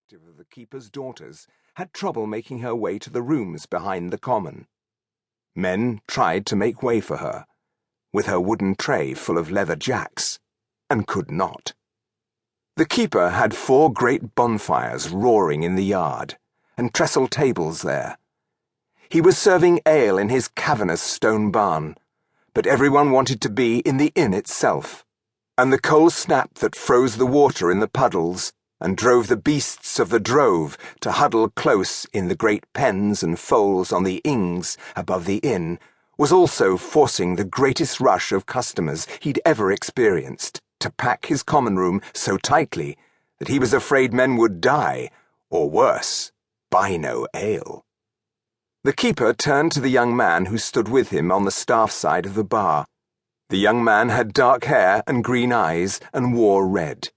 active of the keeper's daughters had trouble making her way to the rooms behind the common. Men tried to make way for her, with her wooden tray full of leather jacks, and could not. The keeper had 4 great bonfires roaring in the yard, and trestle tables there. He was serving ale in his cavernous stone barn, but everyone wanted to be in the inn itself, and the cold snap that froze the water in the puddles and drove the beasts of the drove to huddle close in the great pens and folds on the ings above the inn was also forcing the greatest rush of customers he'd ever experienced to pack his common room so tightly that he was afraid men would die, or worse, buy no ale. The keeper turned to the young man who stood with him on the staff side of the bar. The young man had dark hair and green eyes and wore red.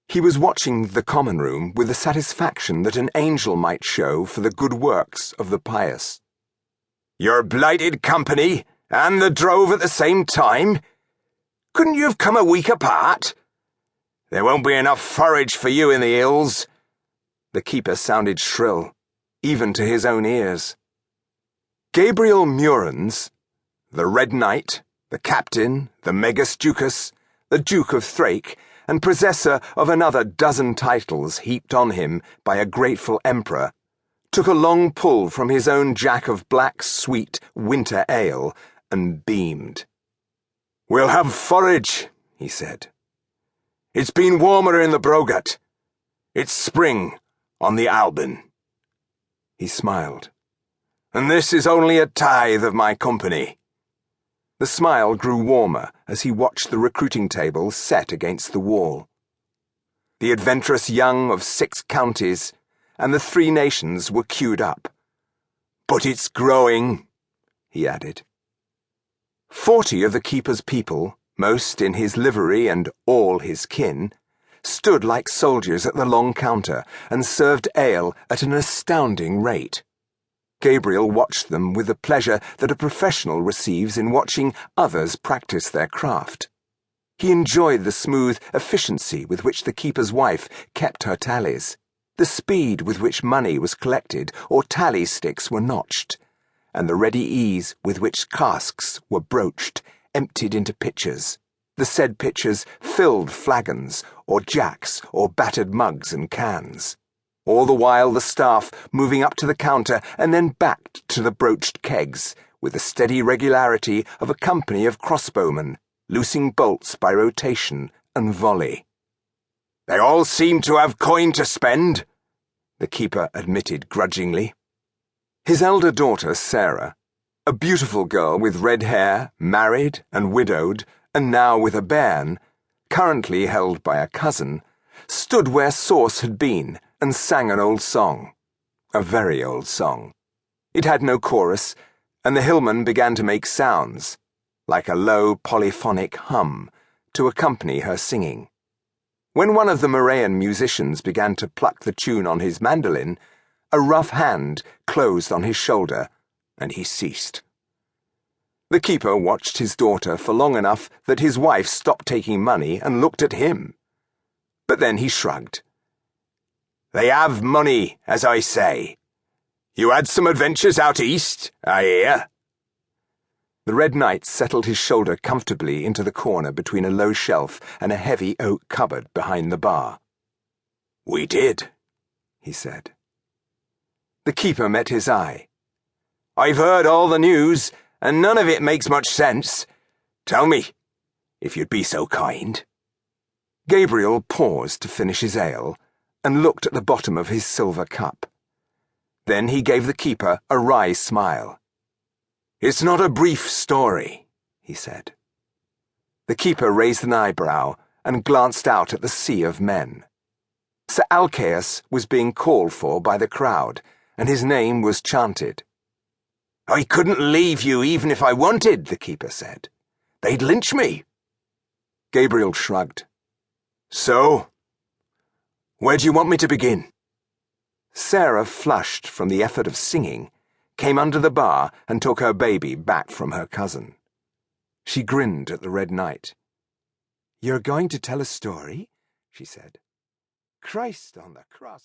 He was watching the common room with the satisfaction that an angel might show for the good works of the pious. "Your blighted company, and the drove at the same time? Couldn't you have come a week apart? There won't be enough forage for you in the hills." The keeper sounded shrill, even to his own ears. Gabriel Murans, the Red Knight, the Captain, the Megas Ducas, the Duke of Thrake, and possessor of another dozen titles heaped on him by a grateful emperor, took a long pull from his own jack of black, sweet winter ale and beamed. "We'll have forage," he said. "It's been warmer in the Brogat. It's spring on the Alban." He smiled. "And this is only a tithe of my company." The smile grew warmer as he watched the recruiting table set against the wall. The adventurous young of 6 counties and the 3 nations were queued up. "But it's growing," he added. 40 of the keeper's people, most in his livery and all his kin, stood like soldiers at the long counter and served ale at an astounding rate. Gabriel watched them with the pleasure that a professional receives in watching others practice their craft. He enjoyed the smooth efficiency with which the keeper's wife kept her tallies, the speed with which money was collected or tally sticks were notched, and the ready ease with which casks were broached, emptied into pitchers, the said pitchers filled flagons or jacks or battered mugs and cans. All the while the staff moving up to the counter and then back to the broached kegs with the steady regularity of a company of crossbowmen, loosing bolts by rotation and volley. "They all seem to have coin to spend," the keeper admitted grudgingly. His elder daughter, Sarah, a beautiful girl with red hair, married and widowed, and now with a bairn, currently held by a cousin, stood where Sauce had been and sang an old song, a very old song. It had no chorus, and the hillman began to make sounds, like a low polyphonic hum, to accompany her singing. When one of the Moraean musicians began to pluck the tune on his mandolin, a rough hand closed on his shoulder, and he ceased. The keeper watched his daughter for long enough that his wife stopped taking money and looked at him. But then he shrugged. "They have money, as I say. You had some adventures out east, I hear." The Red Knight settled his shoulder comfortably into the corner between a low shelf and a heavy oak cupboard behind the bar. "We did," he said. The keeper met his eye. "I've heard all the news, and none of it makes much sense. Tell me, if you'd be so kind." Gabriel paused to finish his ale and looked at the bottom of his silver cup. Then he gave the keeper a wry smile. "It's not a brief story," he said. The keeper raised an eyebrow and glanced out at the sea of men. Sir Alcaeus was being called for by the crowd, and his name was chanted. "I couldn't leave you even if I wanted," the keeper said. "They'd lynch me." Gabriel shrugged. "So, where do you want me to begin?" Sarah, flushed from the effort of singing, came under the bar and took her baby back from her cousin. She grinned at the Red Knight. "You're going to tell a story?" she said. "Christ on the cross."